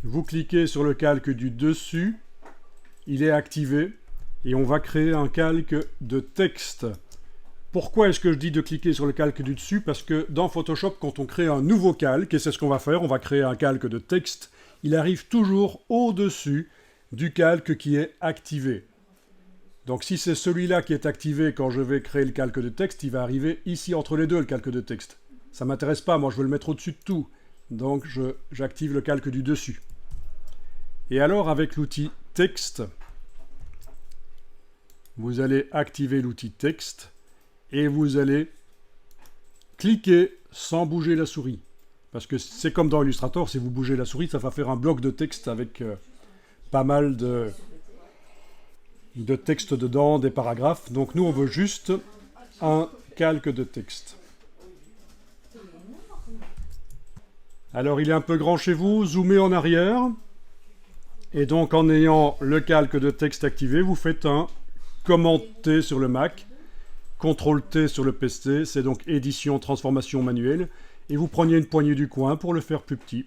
Vous cliquez sur le calque du dessus, il est activé et on va créer un calque de texte. Pourquoi est-ce que je dis de cliquer sur le calque du dessus? Parce que dans Photoshop, quand on crée un nouveau calque, et c'est ce qu'on va faire, on va créer un calque de texte, il arrive toujours au-dessus du calque qui est activé. Donc si c'est celui-là qui est activé quand je vais créer le calque de texte, il va arriver ici entre les deux, le calque de texte. Ça ne m'intéresse pas, moi je veux le mettre au-dessus de tout. Donc j'active le calque du dessus. Et alors avec l'outil texte, vous allez activer l'outil texte et vous allez cliquer sans bouger la souris. Parce que c'est comme dans Illustrator, si vous bougez la souris, ça va faire un bloc de texte avec pas mal de texte dedans, des paragraphes. Donc nous, on veut juste un calque de texte. Alors, il est un peu grand chez vous, zoomez en arrière. Et donc, en ayant le calque de texte activé, vous faites un Command-T sur le Mac, CTRL-T sur le PC, c'est donc édition, transformation manuelle. Et vous preniez une poignée du coin pour le faire plus petit.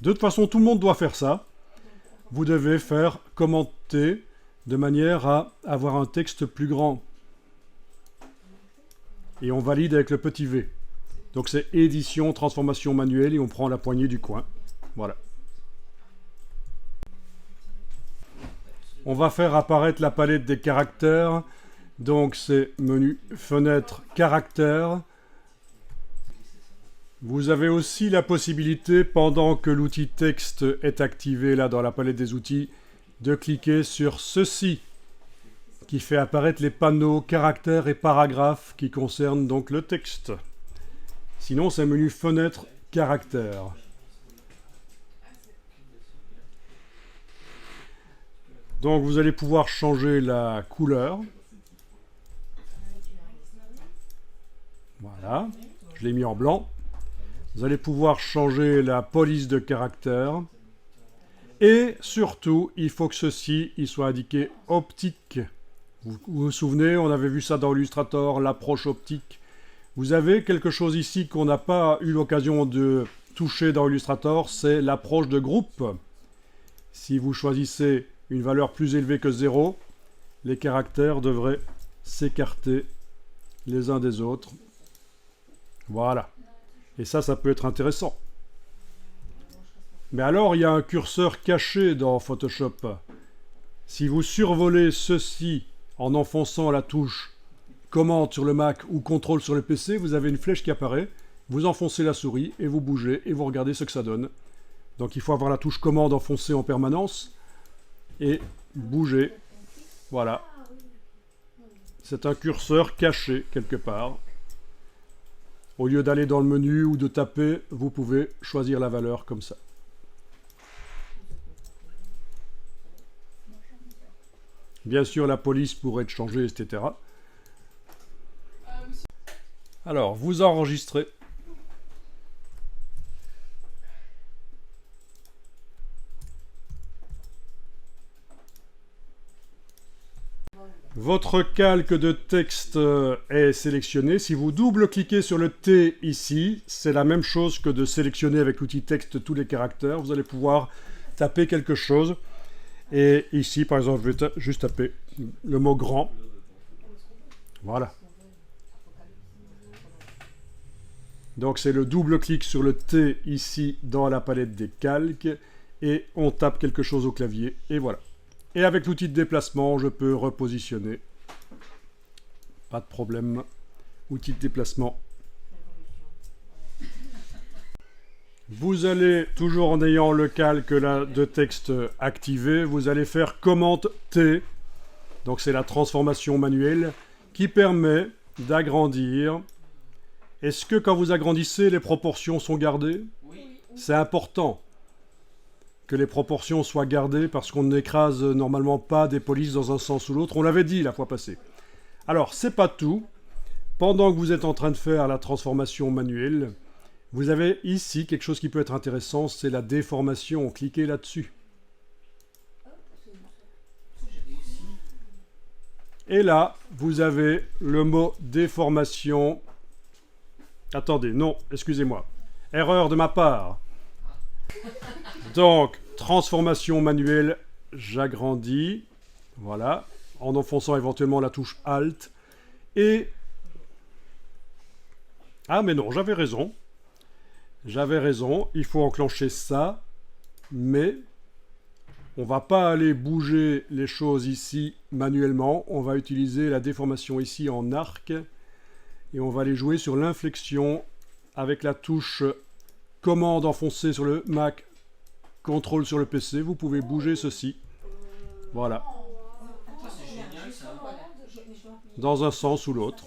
De toute façon, tout le monde doit faire ça. Vous devez faire Command-T de manière à avoir un texte plus grand. Et on valide avec le petit V. Donc c'est édition, transformation manuelle et on prend la poignée du coin. Voilà. On va faire apparaître la palette des caractères. Donc c'est menu fenêtre caractères. Vous avez aussi la possibilité, pendant que l'outil texte est activé là dans la palette des outils, de cliquer sur ceci, qui fait apparaître les panneaux caractères et paragraphes qui concernent donc le texte. Sinon, c'est menu fenêtre caractères. Donc, vous allez pouvoir changer la couleur. Voilà, je l'ai mis en blanc. Vous allez pouvoir changer la police de caractère. Et surtout, il faut que ceci il soit indiqué optique. Vous vous souvenez, on avait vu ça dans Illustrator, l'approche optique. Vous avez quelque chose ici qu'on n'a pas eu l'occasion de toucher dans Illustrator, c'est l'approche de groupe. Si vous choisissez une valeur plus élevée que 0, les caractères devraient s'écarter les uns des autres. Voilà. Et ça peut être intéressant. Mais alors, il y a un curseur caché dans Photoshop. Si vous survolez ceci en enfonçant la touche Commande sur le Mac ou Contrôle sur le PC, vous avez une flèche qui apparaît, vous enfoncez la souris et vous bougez et vous regardez ce que ça donne. Donc il faut avoir la touche Commande enfoncée en permanence et bouger. Voilà. C'est un curseur caché quelque part. Au lieu d'aller dans le menu ou de taper, vous pouvez choisir la valeur comme ça. Bien sûr, la police pourrait être changée, etc. Alors, vous enregistrez. Votre calque de texte est sélectionné. Si vous double-cliquez sur le T ici, c'est la même chose que de sélectionner avec l'outil texte tous les caractères. Vous allez pouvoir taper quelque chose. Et ici, par exemple, je vais juste taper le mot grand. Voilà. Donc c'est le double-clic sur le T ici dans la palette des calques. Et on tape quelque chose au clavier. Et voilà. Et avec l'outil de déplacement, je peux repositionner. Pas de problème. Outil de déplacement. Vous allez, toujours en ayant le calque là, de texte activé, vous allez faire Commande T. Donc c'est la transformation manuelle qui permet d'agrandir. Est-ce que quand vous agrandissez, les proportions sont gardées? Oui. C'est important que les proportions soient gardées parce qu'on n'écrase normalement pas des polices dans un sens ou l'autre. On l'avait dit la fois passée. Alors, c'est pas tout. Pendant que vous êtes en train de faire la transformation manuelle, vous avez ici quelque chose qui peut être intéressant, c'est la déformation. Cliquez là-dessus. Et là, vous avez le mot déformation. Attendez, non, excusez-moi. Erreur de ma part. Donc, transformation manuelle, j'agrandis, voilà, en enfonçant éventuellement la touche Alt. Et... ah mais non, j'avais raison. J'avais raison, il faut enclencher ça, mais on va pas aller bouger les choses ici manuellement. On va utiliser la déformation ici en arc et on va aller jouer sur l'inflexion avec la touche commande enfoncée sur le Mac, contrôle sur le PC. Vous pouvez bouger ceci. Voilà. Dans un sens ou l'autre.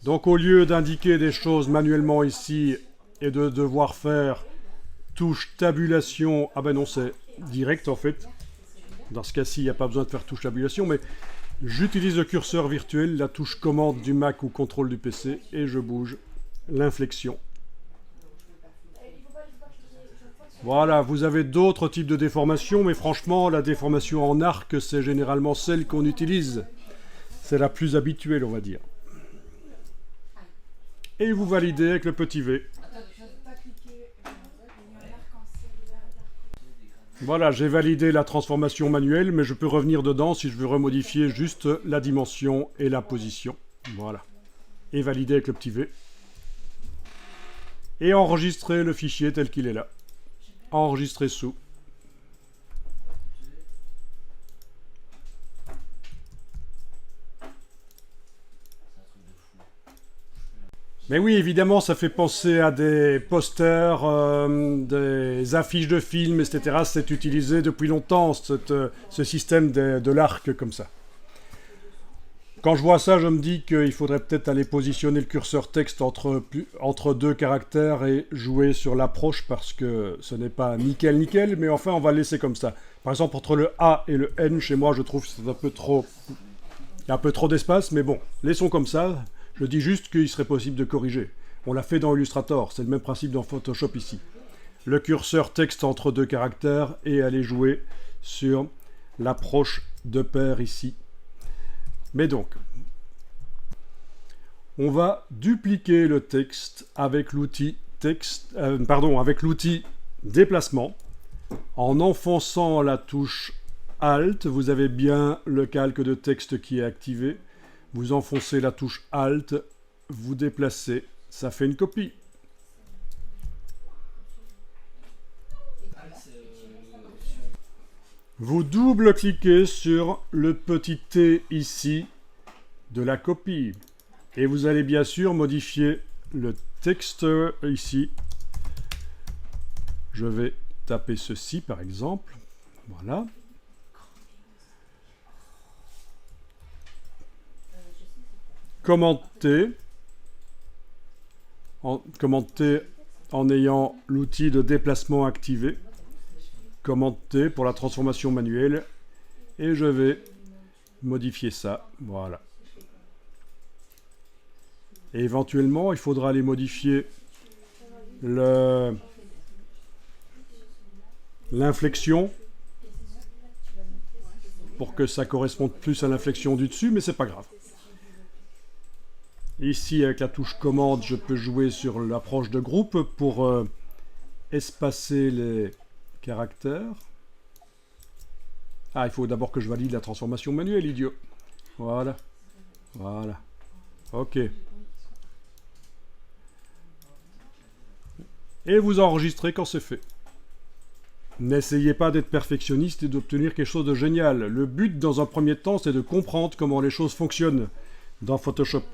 Donc au lieu d'indiquer des choses manuellement ici et de devoir faire touche tabulation, ah ben non c'est direct en fait. Dans ce cas-ci il n'y a pas besoin de faire touche tabulation, mais j'utilise le curseur virtuel, la touche commande du Mac ou contrôle du PC et je bouge l'inflexion. Voilà, vous avez d'autres types de déformations, mais franchement la déformation en arc c'est généralement celle qu'on utilise. C'est la plus habituelle on va dire. Et vous validez avec le petit V. Voilà, j'ai validé la transformation manuelle, mais je peux revenir dedans si je veux remodifier juste la dimension et la position. Voilà. Et valider avec le petit V. Et enregistrer le fichier tel qu'il est là. Enregistrer sous. Mais oui, évidemment, ça fait penser à des posters, des affiches de films, etc. C'est utilisé depuis longtemps, ce système de l'arc comme ça. Quand je vois ça, je me dis qu'il faudrait peut-être aller positionner le curseur texte entre deux caractères et jouer sur l'approche parce que ce n'est pas nickel, mais enfin, on va le laisser comme ça. Par exemple, entre le A et le N, chez moi, je trouve que c'est un peu trop... il y a un peu trop d'espace, mais bon, laissons comme ça. Je dis juste qu'il serait possible de corriger. On l'a fait dans Illustrator, c'est le même principe dans Photoshop ici. Le curseur texte entre deux caractères et aller jouer sur l'approche de pair ici. Mais donc, on va dupliquer le texte avec l'outil avec l'outil déplacement. En enfonçant la touche Alt, vous avez bien le calque de texte qui est activé. Vous enfoncez la touche Alt, vous déplacez, ça fait une copie. Vous double-cliquez sur le petit T ici de la copie. Et vous allez bien sûr modifier le texte ici. Je vais taper ceci par exemple. Voilà. Commenter en ayant l'outil de déplacement activé. Commenter pour la transformation manuelle. Et je vais modifier ça. Voilà. Et éventuellement, il faudra aller modifier l'inflexion pour que ça corresponde plus à l'inflexion du dessus, mais c'est pas grave. Ici, avec la touche commande, je peux jouer sur l'approche de groupe pour espacer les caractères. Ah, il faut d'abord que je valide la transformation manuelle, idiot. Voilà. Voilà. OK. Et vous enregistrez quand c'est fait. N'essayez pas d'être perfectionniste et d'obtenir quelque chose de génial. Le but, dans un premier temps, c'est de comprendre comment les choses fonctionnent dans Photoshop.